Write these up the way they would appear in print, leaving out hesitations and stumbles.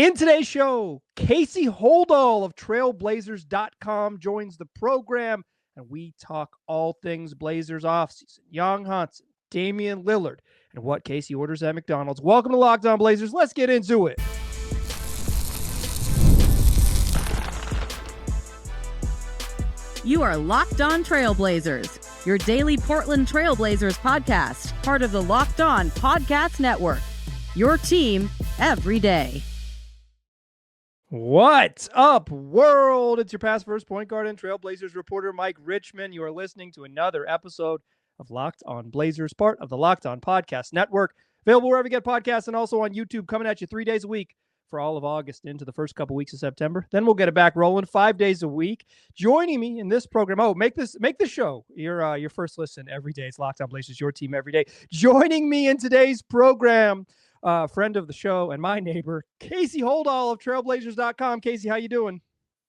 In today's show, Casey Holdahl of Trailblazers.com joins the program, and we talk all things Blazers offseason. Young Hansen, Damian Lillard, and what Casey orders at McDonald's. Welcome to Locked On Blazers. Let's get into it. You are Locked On Trailblazers, your daily Portland Trailblazers podcast, part of the Locked On Podcast Network. Your team every day. What's up, world? It's your past first point guard and Trailblazers reporter, Mike Richmond. You are listening to another episode of Locked On Blazers, part of the Locked On Podcast Network. Available wherever you get podcasts and also on YouTube, coming at you 3 days a week for all of August into the first couple weeks of September. Then we'll get it back rolling 5 days a week. Joining me in this program, make the show your first listen every day. It's Locked On Blazers, your team every day. Joining me in today's program, friend of the show and my neighbor, Casey Holdahl of Trailblazers.com. Casey, how you doing?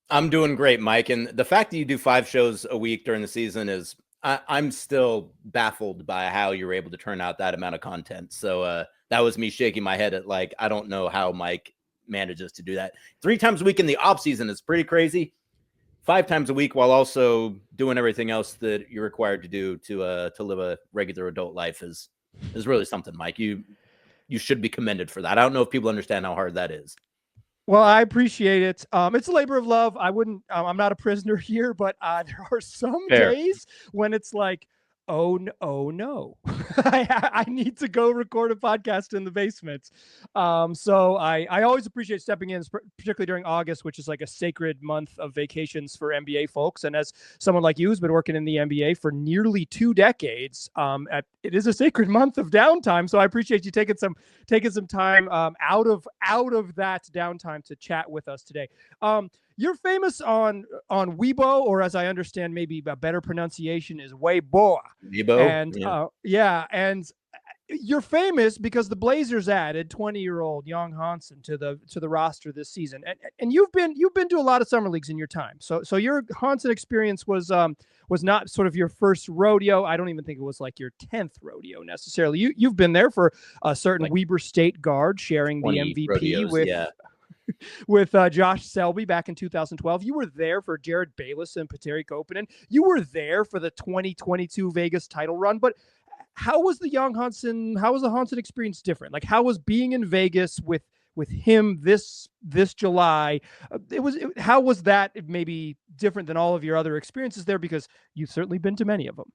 I'm doing great, Mike. And the fact that you do 5 shows a week during the season is, I'm still baffled by how you're able to turn out that amount of content. So that was me shaking my head at, like, I don't know how Mike manages to do that. 3 times a week in the off season is pretty crazy. 5 times a week while also doing everything else that you're required to do to live a regular adult life is really something, Mike. You should be commended for that. I don't know if people understand how hard that is. Well, I appreciate it. It's a labor of love. I'm not a prisoner here, but there are some days when it's like, oh no, I need to go record a podcast in the basement. So I always appreciate stepping in, particularly during August, which is like a sacred month of vacations for NBA folks. And as someone like you who's been working in the NBA for nearly 2 decades, it is a sacred month of downtime. So I appreciate you taking some time out of that downtime to chat with us today. You're famous on Weibo, or as I understand, maybe a better pronunciation is Weibo. Weibo, and and you're famous because the Blazers added 20-year-old Young Hansen to the roster this season, and you've been to a lot of summer leagues in your time. So your Hansen experience was not sort of your first rodeo. I don't even think it was like your 10th rodeo necessarily. You've been there for a certain Weber State guard sharing the MVP rodeos, with Josh Selby back in 2012. You were there for Jared Bayless and Pateri Koponen. You were there for the 2022 Vegas title run. But how was the Hansen experience different? Like, how was being in Vegas with him this July? How was that maybe different than all of your other experiences there? Because you've certainly been to many of them.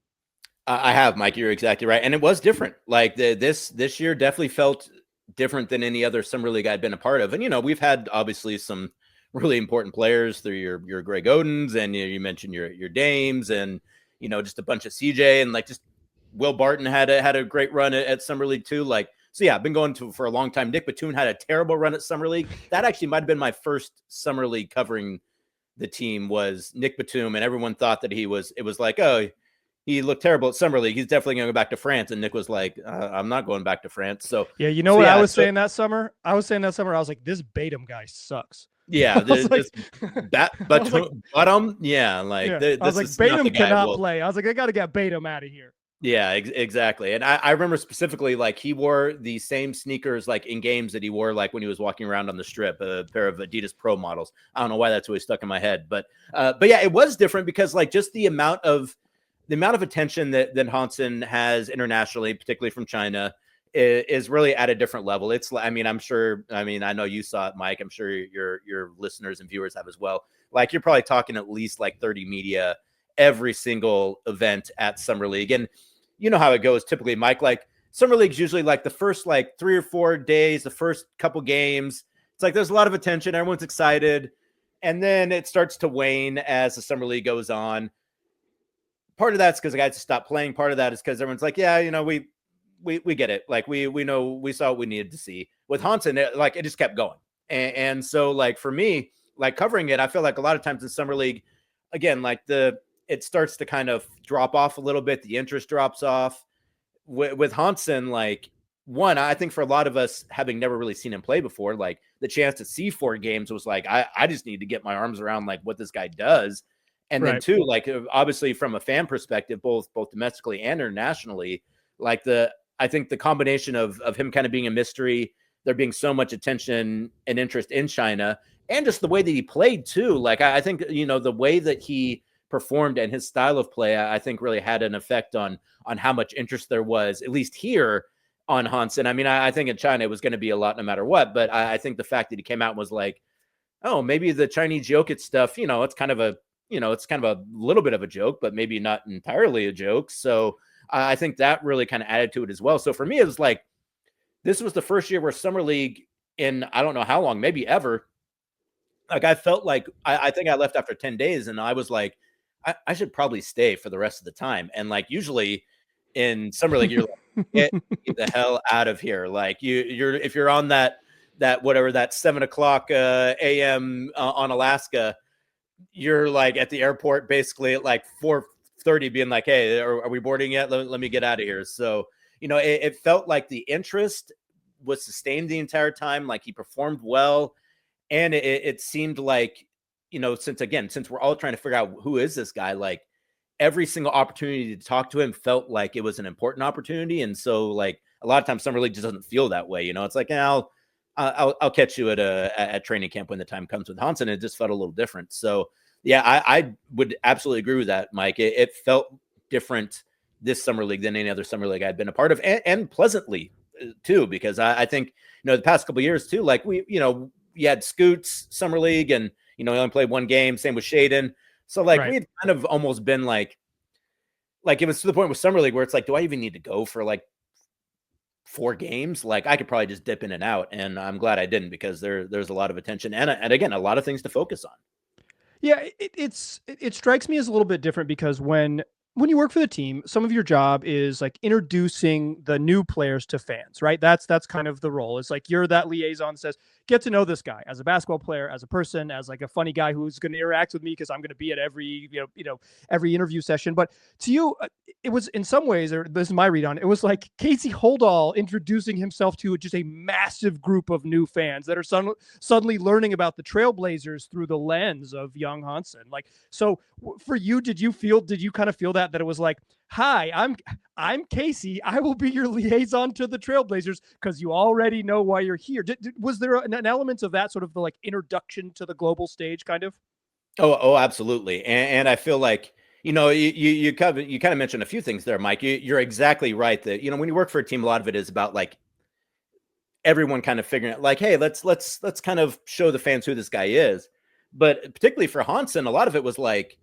I have, Mike. You're exactly right. And it was different. Like this year definitely felt different than any other summer league I'd been a part of. And, we've had obviously some really important players through your Greg Odens, and you mentioned your Dames, and, just a bunch of CJ, and like just Will Barton had a great run at summer league too. Like, so yeah, I've been going to for a long time. Nick Batum had a terrible run at summer league. That actually might've been my first summer league covering the team, was Nick Batum. And everyone thought that it was like, oh, he looked terrible at summer league. He's definitely going to go back to France. And Nick was like, I'm not going back to France. So yeah, I was saying that summer. I was like, this Batum guy sucks. Yeah, Batum. Batum cannot play. I was like, I got to get Batum out of here. Yeah, exactly. And I remember specifically, like, he wore the same sneakers like in games that he wore like when he was walking around on the strip, a pair of Adidas Pro models. I don't know why that's always stuck in my head, but yeah, it was different because like just the amount of attention that Hansen has internationally, particularly from China, is really at a different level. It's, I know you saw it, Mike. I'm sure your listeners and viewers have as well. Like, you're probably talking at least like 30 media every single event at Summer League. And you know how it goes typically, Mike. Like, Summer League's usually like the first like 3 or 4 days, the first couple games. It's like there's a lot of attention. Everyone's excited. And then it starts to wane as the Summer League goes on. Part of that's because the guys stop playing. Part of that is because everyone's like, yeah, we get it. Like, we know, we saw what we needed to see. With Hansen, it just kept going. And so, like, for me, like, covering it, I feel like a lot of times in Summer League, again, like it starts to kind of drop off a little bit. The interest drops off. With Hansen, like, one, I think for a lot of us, having never really seen him play before, like, the chance to see 4 games was like, I just need to get my arms around like what this guy does. And then 2, like, obviously from a fan perspective, both domestically and internationally, like I think the combination of him kind of being a mystery, there being so much attention and interest in China, and just the way that he played too. Like, I think, the way that he performed and his style of play, I think really had an effect on how much interest there was, at least here, on Hansen. I mean, I think in China it was going to be a lot no matter what, but I think the fact that he came out and was like, oh, maybe the Chinese Jokic stuff, it's kind of a little bit of a joke, but maybe not entirely a joke. So I think that really kind of added to it as well. So for me, it was like, this was the first year where Summer League in, I don't know how long, maybe ever, like I felt like, I think I left after 10 days and I was like, I should probably stay for the rest of the time. And like, usually in Summer League, you're like, get the hell out of here. Like if you're on that 7 o'clock a.m. On Alaska, you're like at the airport basically at like 4:30 being like, hey, are we boarding yet? Let me get out of here. So, it felt like the interest was sustained the entire time. Like he performed well. And it seemed like, since we're all trying to figure out who is this guy, like every single opportunity to talk to him felt like it was an important opportunity. And so like a lot of times Summer League just doesn't feel that way. It's like, I'll catch you at training camp when the time comes with Hansen. It just felt a little different. So yeah, I would absolutely agree with that, Mike. It felt different this Summer League than any other Summer League I'd been a part of, and pleasantly too, because I think, the past couple of years too, like you had Scoot's Summer League and, he only played one game, same with Shaden. So like we had kind of almost been like it was to the point with Summer League where it's like, do I even need to go for like 4 games? Like I could probably just dip in and out, and I'm glad I didn't, because there's a lot of attention and again, a lot of things to focus on. Yeah, it strikes me as a little bit different because when you work for the team, some of your job is like introducing the new players to fans, right? That's kind of the role. It's like you're that liaison that says, get to know this guy as a basketball player, as a person, as like a funny guy who's going to interact with me because I'm going to be at every every interview session. But to you, it was in some ways, or this is my read on it, was like Casey Holdahl introducing himself to just a massive group of new fans that are suddenly learning about the Trailblazers through the lens of young Hansen. Like, so for you, did you kind of feel that it was like, hi, I'm Casey. I will be your liaison to the Trailblazers because you already know why you're here. Was there an element of that sort of the like introduction to the global stage kind of? Oh, absolutely. And I feel like, you kind of mentioned a few things there, Mike. You're exactly right that, when you work for a team, a lot of it is about like everyone kind of figuring out like, hey, let's kind of show the fans who this guy is. But particularly for Hansen, a lot of it was like,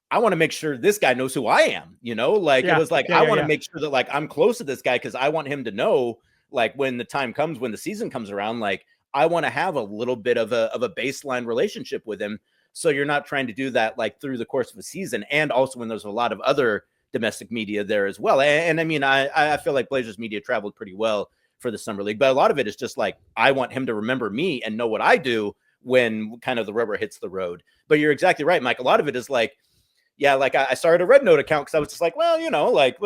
I want to make sure this guy knows who I am, it was like, I want to make sure that like I'm close to this guy because I want him to know, like when the time comes, when the season comes around, like I want to have a little bit of a baseline relationship with him. So you're not trying to do that like through the course of a season. And also when there's a lot of other domestic media there as well. And I mean, I feel like Blazers media traveled pretty well for the Summer League, but a lot of it is just like, I want him to remember me and know what I do when kind of the rubber hits the road. But you're exactly right, Mike. A lot of it is like, yeah, like I started a Red Note account because I was just like, well, like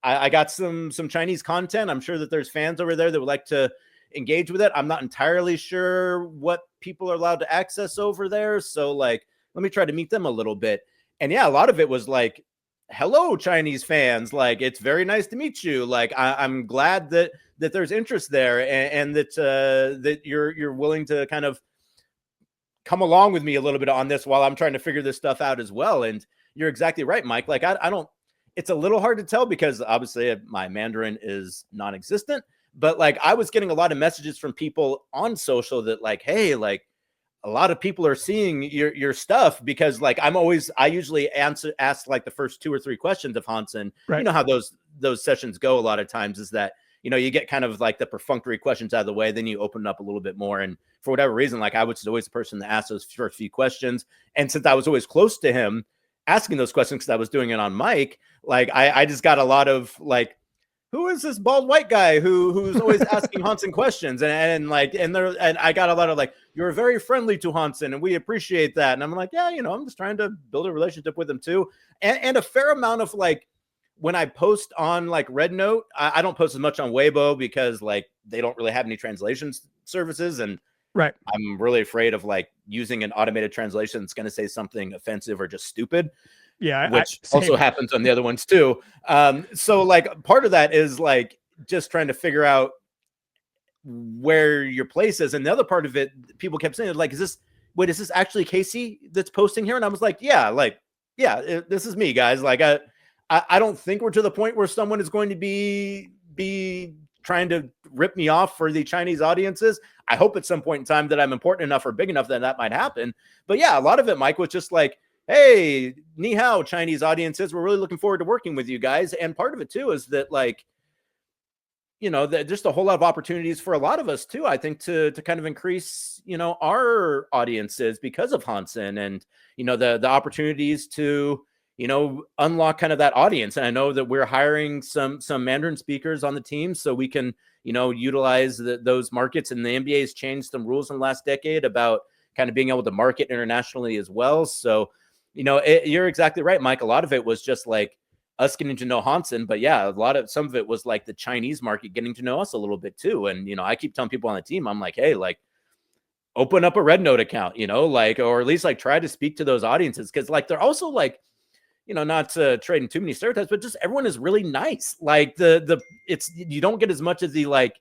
I got some Chinese content. I'm sure that there's fans over there that would like to engage with it. I'm not entirely sure what people are allowed to access over there. So like, let me try to meet them a little bit. And yeah, a lot of it was like, hello, Chinese fans. Like, it's very nice to meet you. Like, I'm glad that there's interest there and that you're willing to kind of come along with me a little bit on this while I'm trying to figure this stuff out as well. And you're exactly right, Mike. Like, I don't, it's a little hard to tell because obviously my Mandarin is non-existent, but like I was getting a lot of messages from people on social that like, hey, like a lot of people are seeing your stuff because like I usually ask like the first 2 or 3 questions of Hansen. Right. You know how those sessions go a lot of times is that, you get kind of like the perfunctory questions out of the way, then you open it up a little bit more. And for whatever reason, like I was always the person that asked those first few questions. And since I was always close to him asking those questions because I was doing it on mic, like I just got a lot of like, who is this bald white guy who's always asking Hansen questions? And I got a lot of like, you're very friendly to Hansen and we appreciate that. And I'm like, yeah, I'm just trying to build a relationship with him too. And a fair amount of like, when I post on like Red Note, I don't post as much on Weibo because like they don't really have any translation services. And right, I'm really afraid of like using an automated translation that's going to say something offensive or just stupid. Yeah, which also happens on the other ones too. So like part of that is like just trying to figure out where your place is. And the other part of it, people kept saying, like, is this actually Casey that's posting here? And I was like, yeah, this is me, guys. Like, I don't think we're to the point where someone is going to be trying to rip me off for the Chinese audiences. I hope at some point in time that I'm important enough or big enough that might happen. But yeah, a lot of it, Mike, was just like, hey, ni hao, Chinese audiences. We're really looking forward to working with you guys. And part of it too is that, like, just a whole lot of opportunities for a lot of us too, I think, to kind of increase, our audiences because of Hansen, and, the opportunities to, unlock kind of that audience. And I know that we're hiring some Mandarin speakers on the team so we can, utilize those markets. And the NBA has changed some rules in the last decade about kind of being able to market internationally as well. So, you're exactly right, Mike. A lot of it was just like us getting to know Hansen, but yeah, some of it was like the Chinese market getting to know us a little bit too. And, I keep telling people on the team, I'm like, hey, like, open up a Red Note account, or at least like try to speak to those audiences. Cause like, they're also like, not trading too many stereotypes, but just everyone is really nice. Like you don't get as much of the like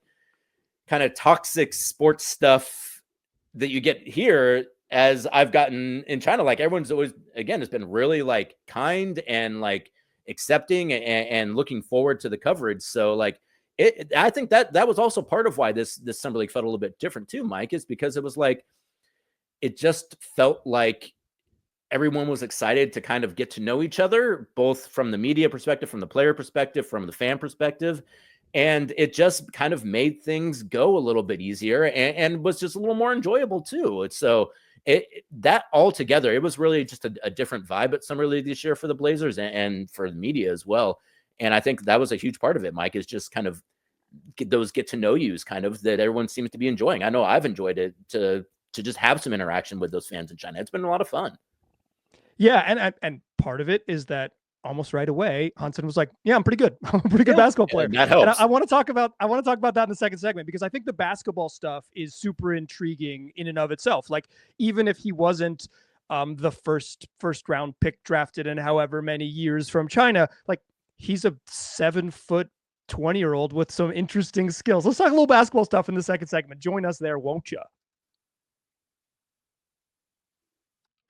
kind of toxic sports stuff that you get here as I've gotten in China. Like, everyone's always, again, has been really like kind and like accepting and looking forward to the coverage. So like, I think that was also part of why this summer league felt a little bit different too, Mike, is because it was like, it just felt like everyone was excited to kind of get to know each other, both from the media perspective, from the player perspective, from the fan perspective. And it just kind of made things go a little bit easier and was just a little more enjoyable too. So that all together, it was really just a different vibe at Summer League this year for the Blazers and for the media as well. And I think that was a huge part of it, Mike, is just kind of get to know yous kind of that everyone seems to be enjoying. I know I've enjoyed it to just have some interaction with those fans in China. It's been a lot of fun. Yeah. And part of it is that almost right away, Hansen was like, yeah, I'm pretty good. I'm a pretty good basketball player. That helps. And I want to talk about that in the second segment, because I think the basketball stuff is super intriguing in and of itself. Like, even if he wasn't the first round pick drafted in however many years from China, like, he's a 7-foot 20-year-old with some interesting skills. Let's talk a little basketball stuff in the second segment. Join us there, won't you?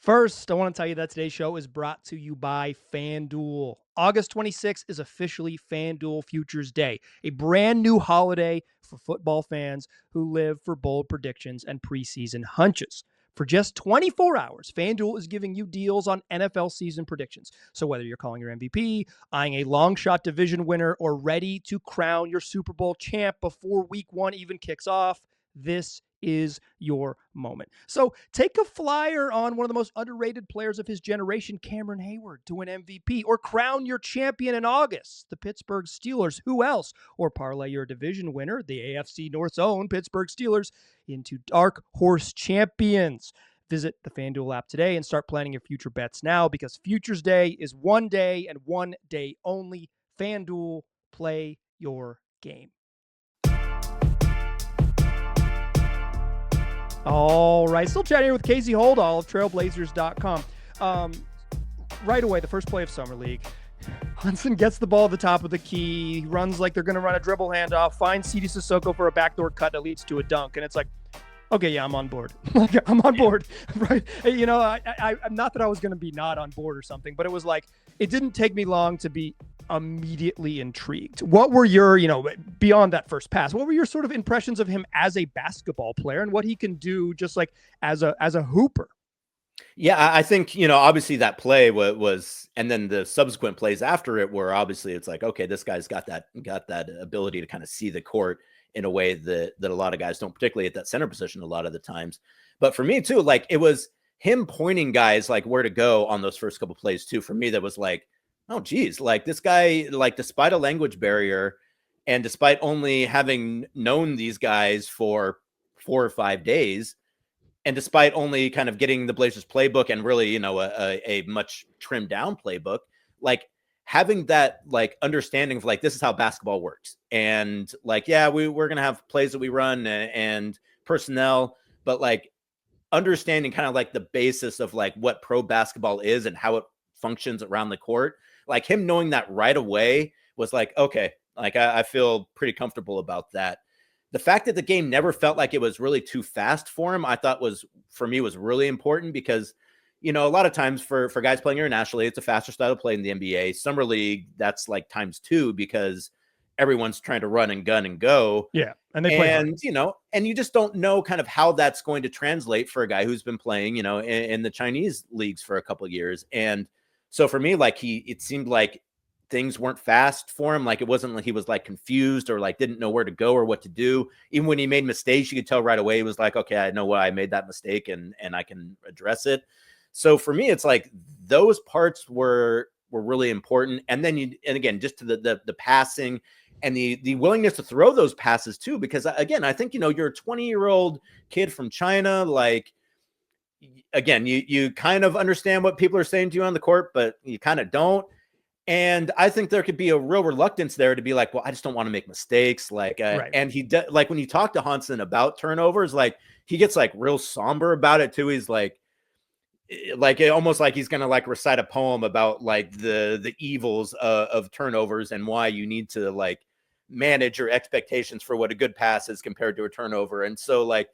First, I want to tell you that today's show is brought to you by FanDuel. August 26th is officially FanDuel Futures Day, a brand new holiday for football fans who live for bold predictions and preseason hunches. For just 24 hours, FanDuel is giving you deals on NFL season predictions. So whether you're calling your MVP, eyeing a long shot division winner, or ready to crown your Super Bowl champ before week 1 even kicks off, this is your moment. So take a flyer on one of the most underrated players of his generation, Cameron Hayward, to an MVP, or crown your champion in August, the Pittsburgh Steelers. Who else? Or parlay your division winner, the AFC North's own Pittsburgh Steelers, into dark horse champions. Visit the FanDuel app today and start planning your future bets now, because Futures Day is one day and one day only. FanDuel, play your game. All right, still chatting here with Casey Holdahl of Trailblazers.com. Right away, the first play of Summer League, Hansen gets the ball at the top of the key, runs like they're going to run a dribble handoff, finds Sidi Sissoko for a backdoor cut that leads to a dunk, and it's like, okay, yeah, I'm on board. I'm on board, right? I'm not that I was going to be not on board or something, but it was like, it didn't take me long to be immediately intrigued. What were your, beyond that first pass, what were your sort of impressions of him as a basketball player and what he can do just like as a hooper? Yeah, I think, obviously that play was, and then the subsequent plays after it were obviously, it's like, okay, this guy's got that ability to kind of see the court in a way that a lot of guys don't, particularly at that center position a lot of the times. But for me too, like, it was him pointing guys like where to go on those first couple plays too. For me, that was like, oh geez, like this guy, like despite a language barrier and despite only having known these guys for 4 or 5 days, and despite only kind of getting the Blazers playbook and really, a much trimmed down playbook, like having that like understanding of like, this is how basketball works. And like, yeah, we're going to have plays that we run and personnel, but like understanding kind of like the basis of like what pro basketball is and how it functions around the court. Like him knowing that right away was like, okay, like I feel pretty comfortable about that. the fact that the game never felt like it was really too fast for him, I thought was really important because, a lot of times for guys playing internationally, it's a faster style of play in the NBA. Summer League, that's like times 2 because everyone's trying to run and gun and go. Yeah. And they play hard. And you just don't know kind of how that's going to translate for a guy who's been playing, in the Chinese leagues for a couple of years. And so for me, like it seemed like things weren't fast for him. Like it wasn't like he was like confused or like didn't know where to go or what to do. Even when he made mistakes, you could tell right away. He was like, okay, I know why I made that mistake and I can address it. So for me, it's like those parts were really important. And then again, just to the passing and the willingness to throw those passes too, because again, I think, you're a 20-year-old kid from China. Like, again, you kind of understand what people are saying to you on the court, but you kind of don't. And I think there could be a real reluctance there to be like, well, I just don't want to make mistakes. Like, right. And like when you talk to Hansen about turnovers, like he gets like real somber about it too. He's like almost like he's going to like recite a poem about like the evils of turnovers and why you need to like manage your expectations for what a good pass is compared to a turnover. And so like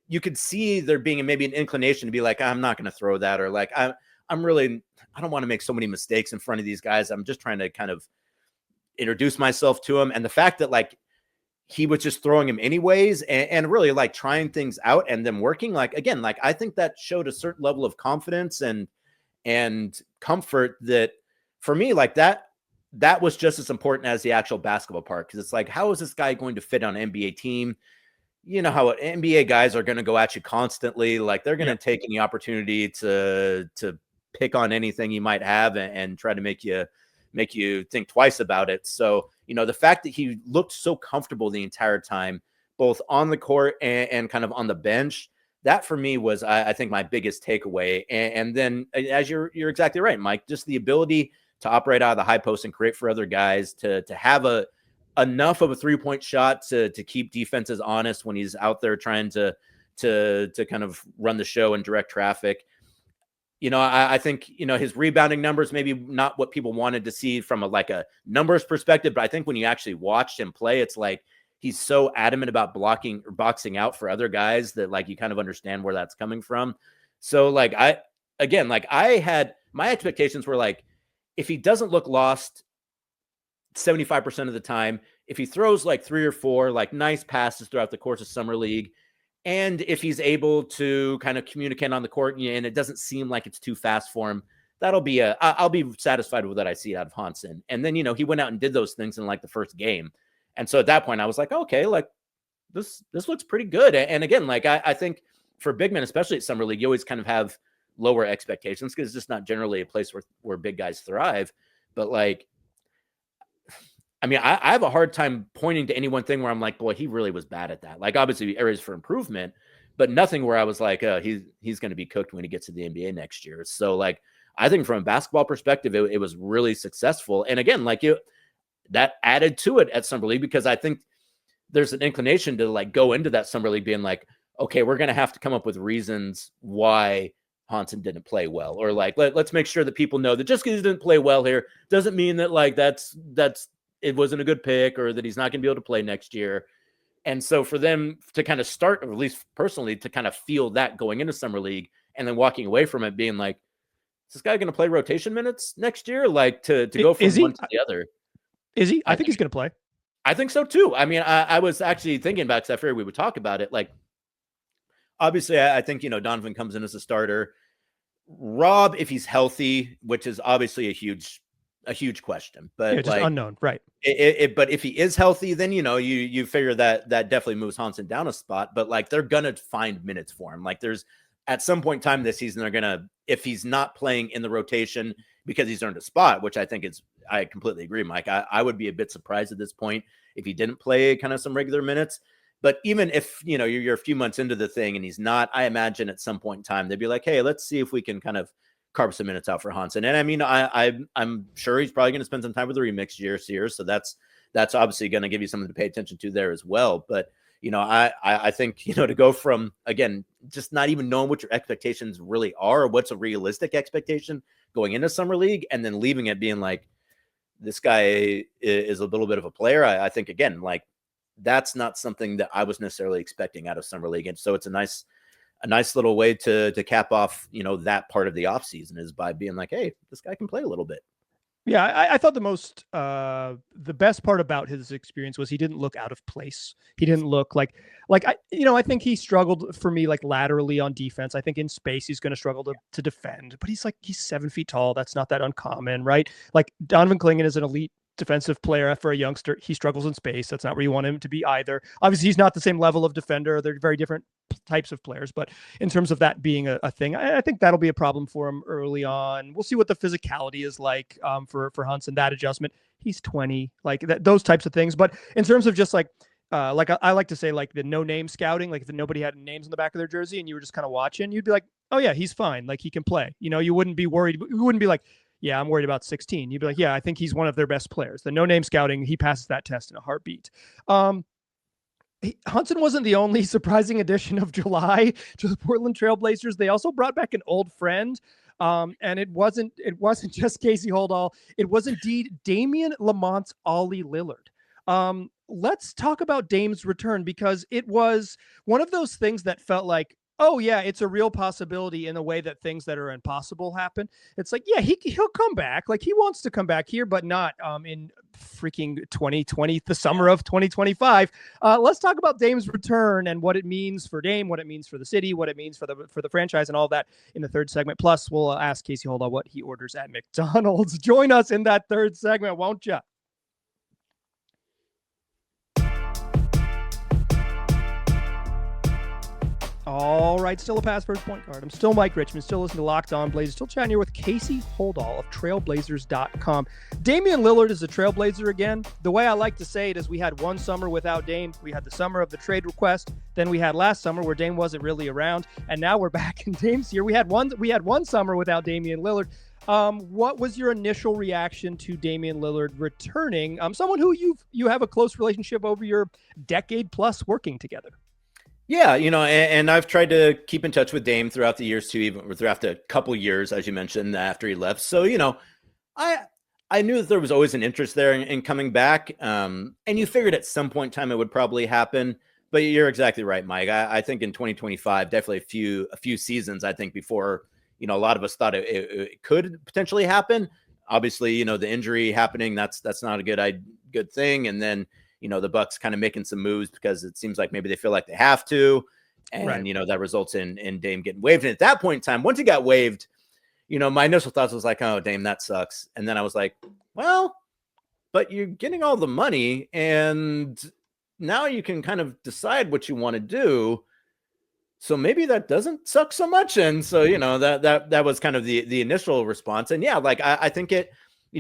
you could see there being maybe an inclination to be like, I'm not going to throw that, or like I don't want to make so many mistakes in front of these guys. I'm just trying to kind of introduce myself to him. And the fact that like he was just throwing him anyways and really like trying things out and them working, like, again, like I think that showed a certain level of confidence and comfort that for me, like that was just as important as the actual basketball part. Cause it's like, how is this guy going to fit on an NBA team? You know how NBA guys are going to go at you constantly. Like they're going to take any opportunity to pick on anything you might have and try to make you think twice about it. So, the fact that he looked so comfortable the entire time, both on the court and kind of on the bench, that for me was, I think, my biggest takeaway. And then as you're exactly right, Mike, just the ability to operate out of the high post and create for other guys, to have enough of a 3-point shot to keep defenses honest when he's out there trying to kind of run the show and direct traffic. I think, his rebounding numbers, maybe not what people wanted to see from a numbers perspective, but I think when you actually watched him play, it's like, he's so adamant about blocking or boxing out for other guys that like, you kind of understand where that's coming from. So like, I had my expectations were like, if he doesn't look lost 75% of the time, if he throws like 3 or 4, like nice passes throughout the course of summer league, and if he's able to kind of communicate on the court and it doesn't seem like it's too fast for him, I'll be satisfied with what I see out of Hansen. And then, he went out and did those things in like the first game. And so at that point I was like, okay, like this looks pretty good. And again, like I think for big men, especially at summer league, you always kind of have lower expectations because it's just not generally a place where big guys thrive. But like, I mean, I have a hard time pointing to any one thing where I'm like, boy, he really was bad at that. Like, obviously, areas for improvement, but nothing where I was like, he's going to be cooked when he gets to the NBA next year. So, like, I think from a basketball perspective, it was really successful. And again, like that added to it at Summer League because I think there's an inclination to like go into that Summer League being like, okay, we're going to have to come up with reasons why Hansen didn't play well, or like let's make sure that people know that just because he didn't play well here doesn't mean that like that's it wasn't a good pick or that he's not going to be able to play next year. And so for them to kind of start, or at least personally, to kind of feel that going into Summer League and then walking away from it being like, is this guy going to play rotation minutes next year? Like to go from one to the other. Is he? I think he's going to play. I think so too. I mean, I was actually thinking about it because I figured we would talk about it. Like, obviously, I think, Donovan comes in as a starter. Rob, if he's healthy, which is obviously a huge question, but just like, unknown, right? But if he is healthy, then you figure that definitely moves Hansen down a spot. But like they're gonna find minutes for him. Like there's at some point in time this season, they're gonna, if he's not playing in the rotation because he's earned a spot, which I think I completely agree, Mike. I would be a bit surprised at this point if he didn't play kind of some regular minutes. But even if you're a few months into the thing and he's not, I imagine at some point in time they'd be like, hey, let's see if we can kind of carve some minutes out for Hansen. And I mean, I'm sure he's probably going to spend some time with the remix year. So that's obviously going to give you something to pay attention to there as well. But, I think, to go from, again, just not even knowing what your expectations really are, or what's a realistic expectation going into Summer League, and then leaving it being like, this guy is a little bit of a player. I think, again, like that's not something that I was necessarily expecting out of summer league. And so it's a nice little way to cap off, that part of the off season is by being like, hey, this guy can play a little bit. Yeah, I thought the best part about his experience was he didn't look out of place. He didn't look like I think he struggled for me like laterally on defense. I think in space he's going to struggle to defend, but he's 7 feet tall. That's not that uncommon, right? Like Donovan Clingan is an elite defensive player for a youngster. He struggles in space. That's not where you want him to be either. Obviously, he's not the same level of defender. They're very different types of players, but in terms of that being a thing, I think that'll be a problem for him early on. We'll see what the physicality is like for Hansen, that adjustment. He's 20, like that, those types of things. But in terms of just like I like to say, like the no name scouting, like if nobody had names on the back of their jersey and you were just kind of watching, you'd be like, oh yeah, he's fine. Like he can play. You wouldn't be worried. You wouldn't be like, yeah, I'm worried about 16. You'd be like, yeah, I think he's one of their best players. The no-name scouting, he passes that test in a heartbeat. Hansen wasn't the only surprising addition of July to the Portland Trailblazers. They also brought back an old friend, and it wasn't just Casey Holdahl. It was indeed Damian Lamont's Ollie Lillard. Let's talk about Dame's return, because it was one of those things that felt like, oh yeah, it's a real possibility in a way that things that are impossible happen. It's like, yeah, he'll come back. Like he wants to come back here, but not in freaking 2020, the summer of 2025. Let's talk about Dame's return and what it means for Dame, what it means for the city, what it means for the franchise, and all that in the third segment. Plus, we'll ask Casey Holdahl what he orders at McDonald's. Join us in that third segment, won't you? All right, still a pass first point guard. I'm still Mike Richmond, still listening to Locked On Blazers, still chatting here with Casey Holdahl of Trailblazers.com. Damian Lillard is a Trailblazer again. The way I like to say it is we had one summer without Dame. We had the summer of the trade request. Then we had last summer where Dame wasn't really around. And now we're back in Dame's here. We had one summer without Damian Lillard. What was your initial reaction to Damian Lillard returning? Someone who you have a close relationship over your decade plus working together. Yeah, and I've tried to keep in touch with Dame throughout the years too, even throughout a couple years, as you mentioned, after he left. So, I knew that there was always an interest there in coming back. And you figured at some point in time it would probably happen. But you're exactly right, Mike. I think in 2025, definitely a few seasons, I think, before, a lot of us thought it could potentially happen. Obviously, the injury happening, that's not a good thing. And then, the Bucks kind of making some moves because it seems like maybe they feel like they have to. And, right. That results in Dame getting waived. And at that point in time, once he got waived, my initial thoughts was like, oh, Dame, that sucks. And then I was like, well, but you're getting all the money and now you can kind of decide what you want to do. So maybe that doesn't suck so much. And so, that was kind of the initial response. And yeah, like I think it,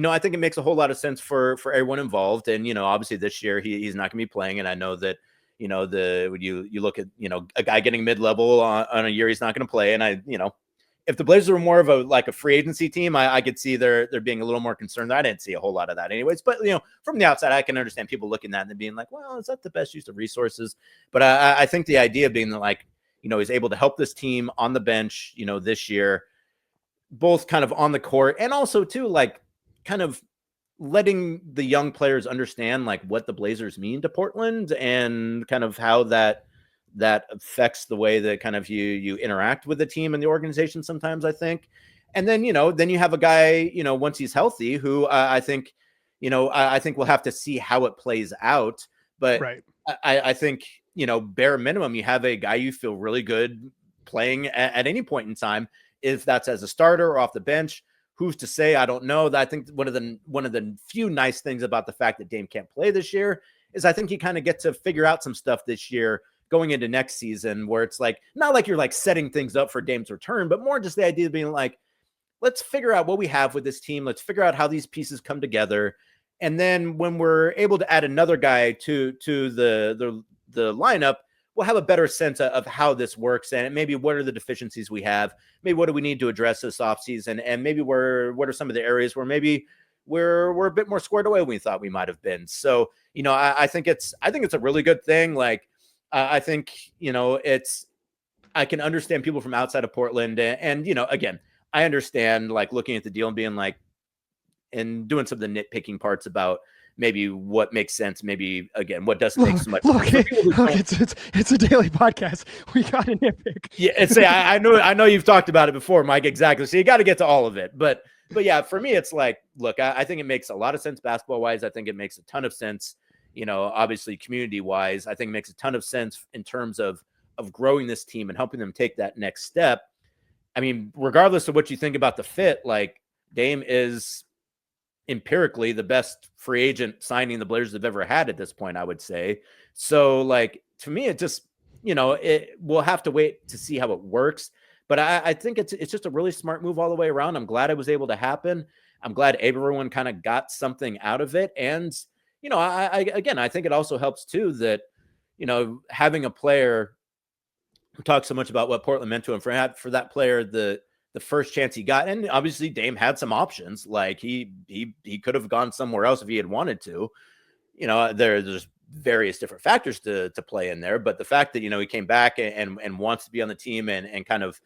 I think it makes a whole lot of sense for everyone involved. And, obviously this year he's not going to be playing. And I know that, when you look at, a guy getting mid-level on a year, he's not going to play. And if the Blazers were more of a free agency team, I could see they're being a little more concerned. I didn't see a whole lot of that anyways, but from the outside, I can understand people looking at it and being like, well, is that the best use of resources? But I think the idea being that he's able to help this team on the bench, this year, both kind of on the court and also too, kind of letting the young players understand what the Blazers mean to Portland and kind of how that affects the way that kind of you interact with the team and the organization sometimes, I think. And then, then you have a guy, once he's healthy, who I think we'll have to see how it plays out. But right. I think, bare minimum, you have a guy you feel really good playing at any point in time, if that's as a starter or off the bench. Who's to say? I don't know. I think one of the few nice things about the fact that Dame can't play this year is I think you kind of get to figure out some stuff this year going into next season where it's not like you're setting things up for Dame's return, but more just the idea of being let's figure out what we have with this team. Let's figure out how these pieces come together. And then when we're able to add another guy to the lineup, we'll have a better sense of how this works and maybe what are the deficiencies we have. Maybe what do we need to address this offseason, and maybe what are some of the areas where maybe we're a bit more squared away than we thought we might have been. So, I think it's a really good thing. I think, I can understand people from outside of Portland and again, I understand looking at the deal and being and doing some of the nitpicking parts about maybe what makes sense, maybe again what doesn't make so much look, sense. it's a daily podcast. We got to nitpick. Yeah, and say I know you've talked about it before, Mike. Exactly. So you got to get to all of it, but yeah, for me, it's like, look, I think it makes a lot of sense basketball wise. I think it makes a ton of sense, obviously community wise. I think it makes a ton of sense in terms of growing this team and helping them take that next step. I mean, regardless of what you think about the fit, like Dame is empirically the best free agent signing the Blazers have ever had at this point, I would say. So like, to me, it just, we'll have to wait to see how it works. But I think it's just a really smart move all the way around. I'm glad it was able to happen. I'm glad everyone kind of got something out of it. And, I think it also helps too that, having a player who talks so much about what Portland meant to him, for that player, the first chance he got, and obviously Dame had some options. Like he could have gone somewhere else if he had wanted to. There's various different factors to play in there, but the fact that he came back and wants to be on the team and kind of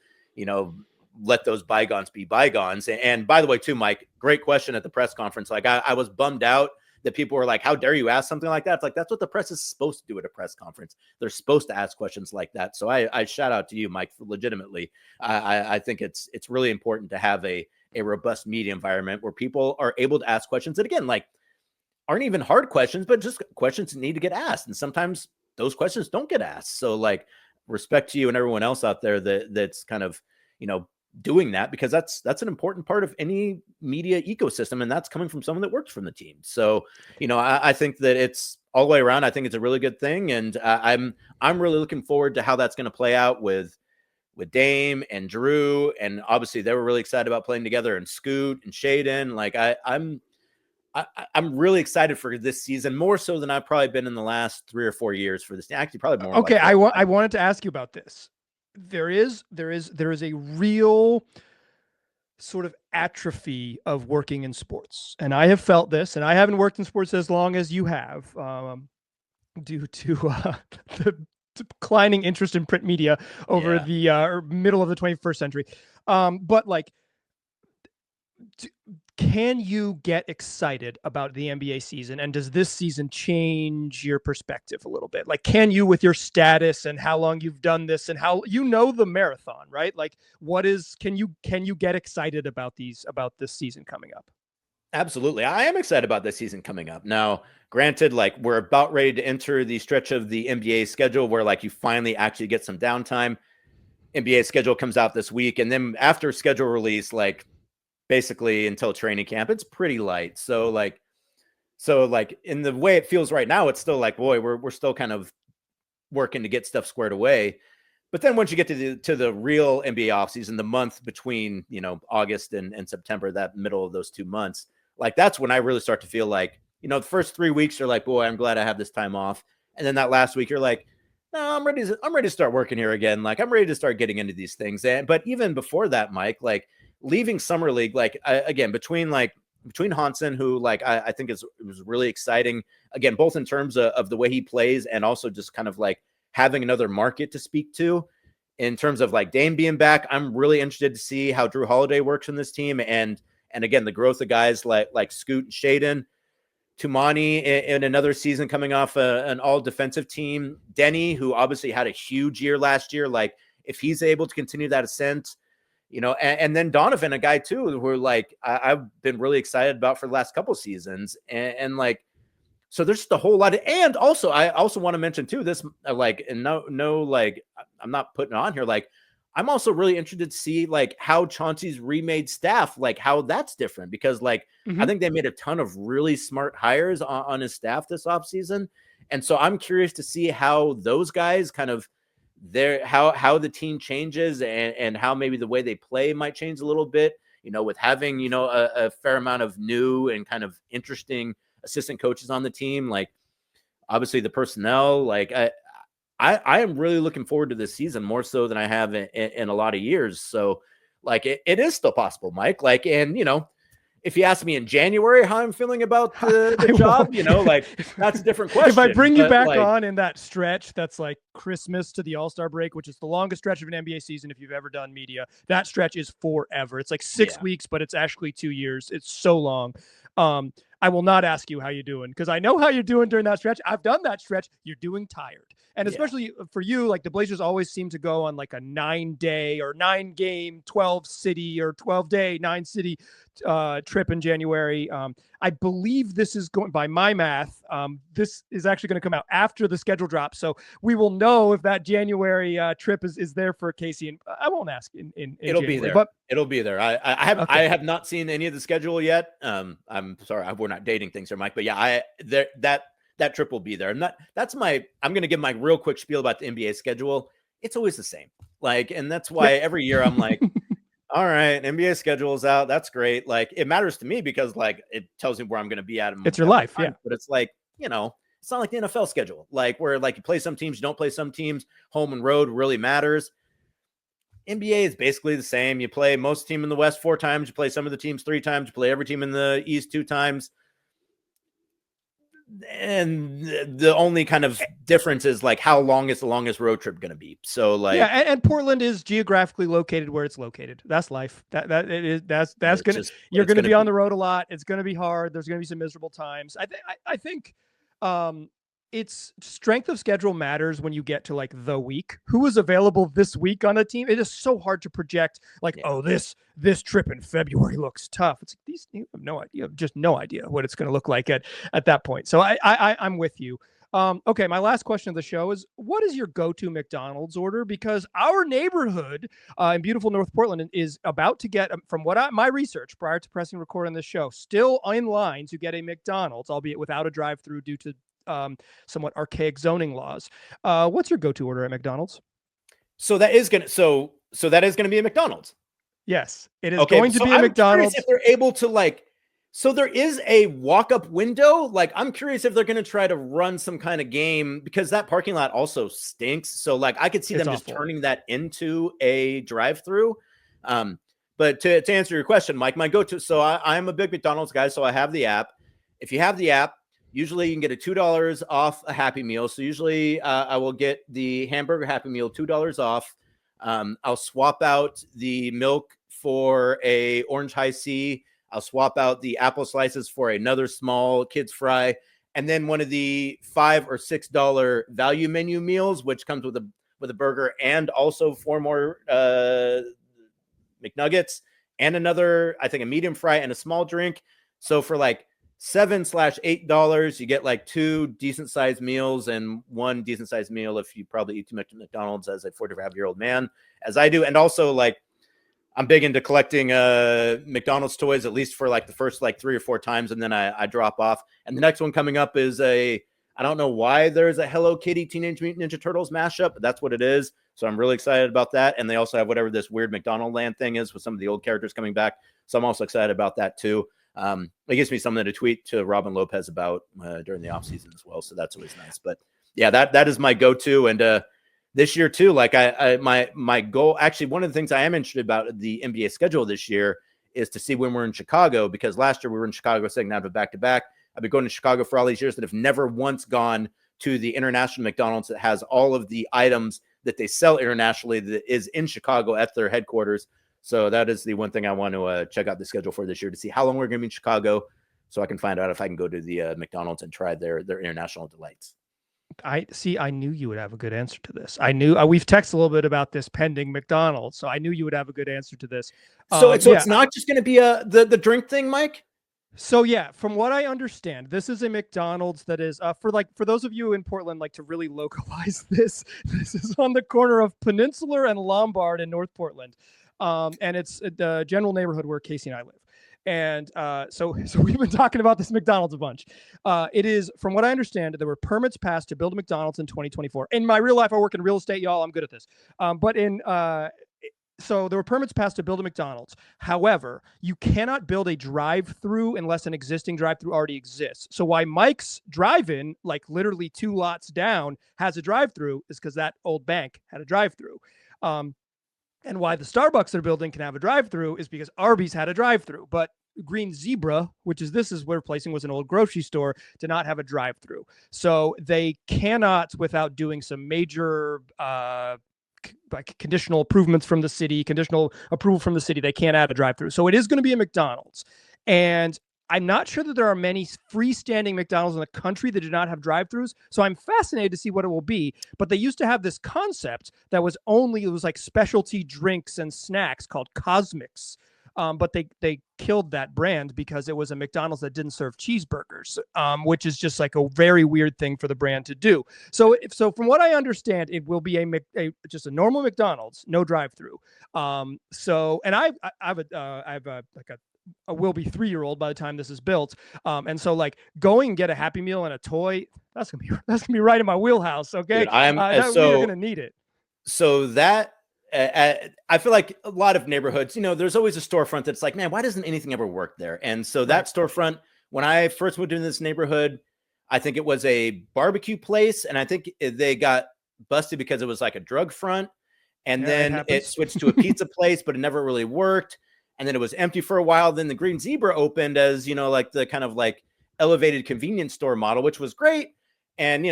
let those bygones be bygones. And by the way, too, Mike, great question at the press conference. Like I was bummed out that people were like, how dare you ask something like that? It's like, that's what the press is supposed to do at a press conference. They're supposed to ask questions like that. So I shout out to you, Mike, for legitimately. I think it's really important to have a robust media environment where people are able to ask questions that, again, like aren't even hard questions, but just questions that need to get asked. And sometimes those questions don't get asked. So like respect to you and everyone else out there that's kind of, doing that, because that's an important part of any media ecosystem. And that's coming from someone that works from the team. So, I think that it's all the way around. I think it's a really good thing. And I'm really looking forward to how that's going to play out with Dame and Drew. And obviously they were really excited about playing together, and Scoot and Shaden. Like I'm really excited for this season, more so than I've probably been in the last 3 or 4 years for this. Actually, probably more. Okay. I wanted to ask you about this. There is a real sort of atrophy of working in sports. And I have felt this, and I haven't worked in sports as long as you have, due to the declining interest in print media over the middle of the 21st century. But like, can you get excited about the NBA season? And does this season change your perspective a little bit? Like, can you, with your status and how long you've done this and how the marathon, right? Like, can you get excited about this season coming up? Absolutely. I am excited about this season coming up. Now, granted, like we're about ready to enter the stretch of the NBA schedule where like you finally actually get some downtime. NBA schedule comes out this week. And then after schedule release, like, basically until training camp, it's pretty light. So like in the way it feels right now, it's still like, boy, we're still kind of working to get stuff squared away. But then once you get to the real NBA offseason, the month between, August and September, that middle of those 2 months, like that's when I really start to feel like, the first 3 weeks you're like, boy, I'm glad I have this time off. And then that last week you're like, no, I'm ready to start working here again. Like I'm ready to start getting into these things. But even before that, Mike, like leaving summer league, like again, between Hansen, who like I think it was really exciting, again, both in terms of the way he plays and also just kind of like having another market to speak to. In terms of like Dame being back, I'm really interested to see how Drew Holiday works in this team, and again the growth of guys like Scoot and Shaden, Tumani in another season coming off an all defensive team, Denny, who obviously had a huge year last year, like if he's able to continue that ascent. And then Donovan, a guy too, who like I've been really excited about for the last couple of seasons. And like, so there's just a whole lot of, and also, I also want to mention too, this like, and no, like I'm not putting it on here. Like, I'm also really interested to see like how Chauncey's remade staff, like how that's different, because like, I think they made a ton of really smart hires on his staff this offseason. And so I'm curious to see how those guys kind of, how the team changes and how maybe the way they play might change a little bit, with having, a fair amount of new and kind of interesting assistant coaches on the team. Like obviously the personnel, like I am really looking forward to this season more so than I have in a lot of years. So like it is still possible, Mike, like, and if you ask me in January how I'm feeling about the job, like that's a different question. If I bring you back like, on in that stretch, that's like Christmas to the All-Star break, which is the longest stretch of an NBA season if you've ever done media. That stretch is forever. It's like 6 weeks, but it's actually 2 years. It's so long. I will not ask you how you're doing because I know how you're doing during that stretch. I've done that stretch. You're doing tired. And especially for you, like the Blazers always seem to go on like a 9-day or 9-game, 12-city or 12-day, 9-city trip in January. I believe this is going, by my math, this is actually going to come out after the schedule drops. So we will know if that January trip is there for Casey. And I won't ask in it'll January, be there. But it'll be there. I have not seen any of the schedule yet. I'm sorry, we're not dating things here, Mike. But yeah, that trip will be there. I'm going to give my real quick spiel about the NBA schedule. It's always the same. Like, and that's why every year I'm like, all right, NBA schedule is out. That's great. Like, it matters to me because like it tells me where I'm going to be at. It's your life. Time. But it's like, it's not like the NFL schedule, like where like you play some teams, you don't play some teams, home and road really matters. NBA is basically the same. You play most team in the West 4 times. You play some of the teams 3 times. You play every team in the East 2 times. And the only kind of difference is like how long is the longest road trip going to be. So like, yeah, and Portland is geographically located where it's located. That's life. That's gonna, you're going to be on the road a lot. It's going to be hard. There's going to be some miserable times. I think it's strength of schedule matters when you get to like the week. Who is available this week on a team? It is so hard to project like, this trip in February looks tough. It's like you have no idea. You have just no idea what it's going to look like at that point. So I'm with you. Okay, my last question of the show is, what is your go-to McDonald's order? Because our neighborhood in beautiful North Portland is about to get, from my research prior to pressing record on this show, still in line to get a McDonald's, albeit without a drive-through due to somewhat archaic zoning laws. What's your go-to order at McDonald's? So that is going to be a McDonald's. Yes, it is going to be a McDonald's. If they're able to like, so there is a walk-up window. Like, I'm curious if they're going to try to run some kind of game because that parking lot also stinks. So like, I could see them just turning that into a drive-through. But to answer your question, Mike, my go-to, so I'm a big McDonald's guy. So I have the app. If you have the app, usually you can get a $2 off a Happy Meal. So usually I will get the hamburger Happy Meal, $2 off. I'll swap out the milk for a orange high C. I'll swap out the apple slices for another small kids fry. And then one of the $5 or $6 value menu meals, which comes with a burger and also 4 more McNuggets and another, I think, a medium fry and a small drink. So for like $7/$8, you get like 2 decent sized meals and 1 decent sized meal if you probably eat too much at McDonald's as a 45-year-old man, as I do. And also, like, I'm big into collecting McDonald's toys, at least for like the first like 3 or 4 times, and then I drop off. And the next one coming up is I don't know why there's a Hello Kitty Teenage Mutant Ninja Turtles mashup, but that's what it is. So I'm really excited about that. And they also have whatever this weird McDonald Land thing is with some of the old characters coming back. So I'm also excited about that too. It gives me something to tweet to Robin Lopez about during the offseason as well. So that's always nice. But yeah, that is my go-to. And this year too, like my goal, actually, one of the things I am interested about the NBA schedule this year is to see when we're in Chicago, because last year we were in Chicago second half of back-to-back. I've been going to Chicago for all these years that have never once gone to the international McDonald's that has all of the items that they sell internationally that is in Chicago at their headquarters. So that is the one thing I want to check out the schedule for this year, to see how long we're going to be in Chicago, so I can find out if I can go to the McDonald's and try their international delights. I knew you would have a good answer to this. I knew we've texted a little bit about this pending McDonald's, so I knew you would have a good answer to this. So it's not just going to be the drink thing, Mike? So yeah, from what I understand, this is a McDonald's that is for those of you in Portland, like, to really localize this. This is on the corner of Peninsular and Lombard in North Portland, and it's the general neighborhood where Casey and I live. And so we've been talking about this McDonald's a bunch. It is, from what I understand, there were permits passed to build a McDonald's in 2024. In my real life, I work in real estate, y'all. I'm good at this. So there were permits passed to build a McDonald's. However, you cannot build a drive-through unless an existing drive-through already exists. So why Mike's Drive-In, like literally 2 lots down, has a drive-through is because that old bank had a drive-through. And why the Starbucks they're building can have a drive-through is because Arby's had a drive-through. But Green Zebra, which is we're replacing, was an old grocery store, did not have a drive-through. So they cannot, without doing some major like conditional improvements from the city, conditional approval from the city, they can't add a drive-through. So it is going to be a McDonald's. And I'm not sure that there are many freestanding McDonald's in the country that do not have drive-throughs. So I'm fascinated to see what it will be. But they used to have this concept that was like specialty drinks and snacks called Cosmics. But they killed that brand because it was a McDonald's that didn't serve cheeseburgers, which is just like a very weird thing for the brand to do. So from what I understand, it will be just a normal McDonald's, no drive-through. And I have a will-be 3-year-old by the time this is built. And so like going and get a Happy Meal and a toy, that's gonna be right in my wheelhouse. Okay. Dude, we're going to need it. So that, I feel like a lot of neighborhoods, there's always a storefront that's like, man, why doesn't anything ever work there? And so that storefront, when I first moved into this neighborhood, I think it was a barbecue place. And I think they got busted because it was like a drug front. And then it switched to a pizza place, but it never really worked. And then it was empty for a while. Then the Green Zebra opened as, like the kind of like elevated convenience store model, which was great. And,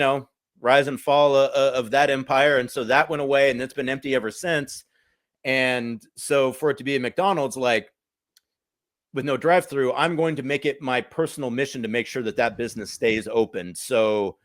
rise and fall of that empire. And so that went away and it's been empty ever since. And so for it to be a McDonald's, like with no drive-through, I'm going to make it my personal mission to make sure that business stays open. So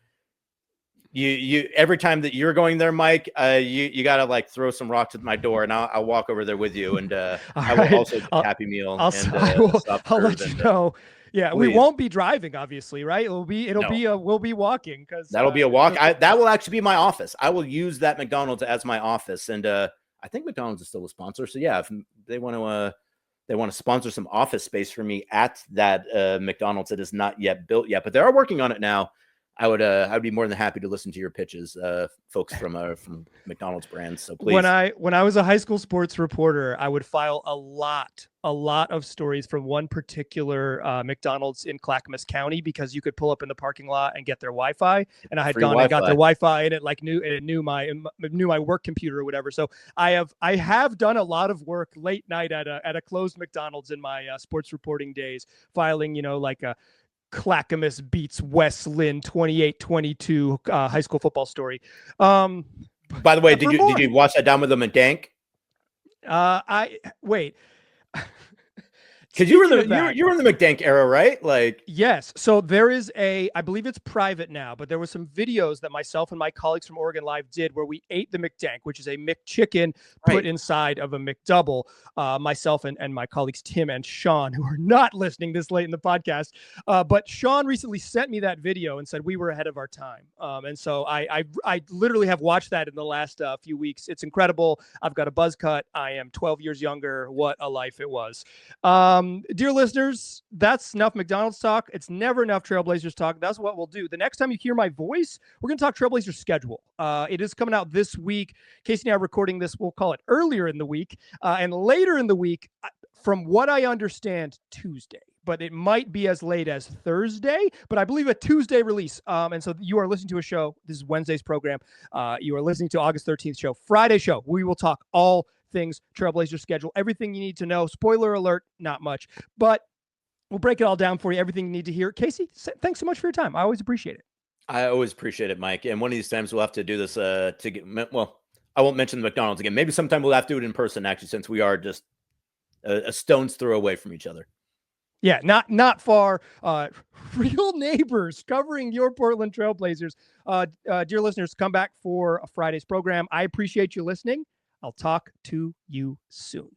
you every time that you're going there, Mike, you got to like throw some rocks at my door and I'll walk over there with you. And I will also get a Happy Meal. I'll let you know. Yeah, please. We won't be driving, obviously, right? We'll be walking because that'll be a walk. That will actually be my office. I will use that McDonald's as my office, and I think McDonald's is still a sponsor. So yeah, if they want to sponsor some office space for me at that McDonald's that is not yet built yet, but they are working on it now. I'd be more than happy to listen to your pitches, folks from McDonald's brands. So please. When I was a high school sports reporter, I would file a lot of stories from one particular McDonald's in Clackamas County because you could pull up in the parking lot and get their Wi-Fi. And I had gone and got their Wi-Fi, and it knew my work computer or whatever. So I have done a lot of work late night at a closed McDonald's in my sports reporting days, filing like a Clackamas beats West Lynn 28-22 high school football story. By the way, did you watch that Down with them and Dank? Wait. Because you were in the McDank era, right? Like, yes. So there is I believe it's private now, but there were some videos that myself and my colleagues from Oregon Live did where we ate the McDank, which is a McChicken put inside of a McDouble. Myself and my colleagues Tim and Sean, who are not listening this late in the podcast, but Sean recently sent me that video and said we were ahead of our time. And so I literally have watched that in the last few weeks. It's incredible. I've got a buzz cut. I am 12 years younger. What a life it was. Dear listeners, that's enough McDonald's talk. It's never enough Trailblazers talk. That's what we'll do. The next time you hear my voice, we're going to talk Trailblazers schedule. It is coming out this week. Casey and I are recording this. We'll call it earlier in the week. And later in the week, from what I understand, Tuesday. But it might be as late as Thursday. But I believe a Tuesday release. And so you are listening to a show. This is Wednesday's program. You are listening to August 13th show. Friday show. We will talk all things Trailblazer schedule, everything you need to know. Spoiler alert, not much, but we'll break it all down for you. Everything you need to hear. Casey, thanks so much for your time. I always appreciate it. I always appreciate it, Mike. And one of these times we'll have to do this I won't mention the McDonald's again. Maybe sometime we'll have to do it in person, actually, since we are just a stone's throw away from each other. Yeah, not far. Real neighbors covering your Portland Trailblazers. Dear listeners, come back for a Friday's program. I appreciate you listening. I'll talk to you soon.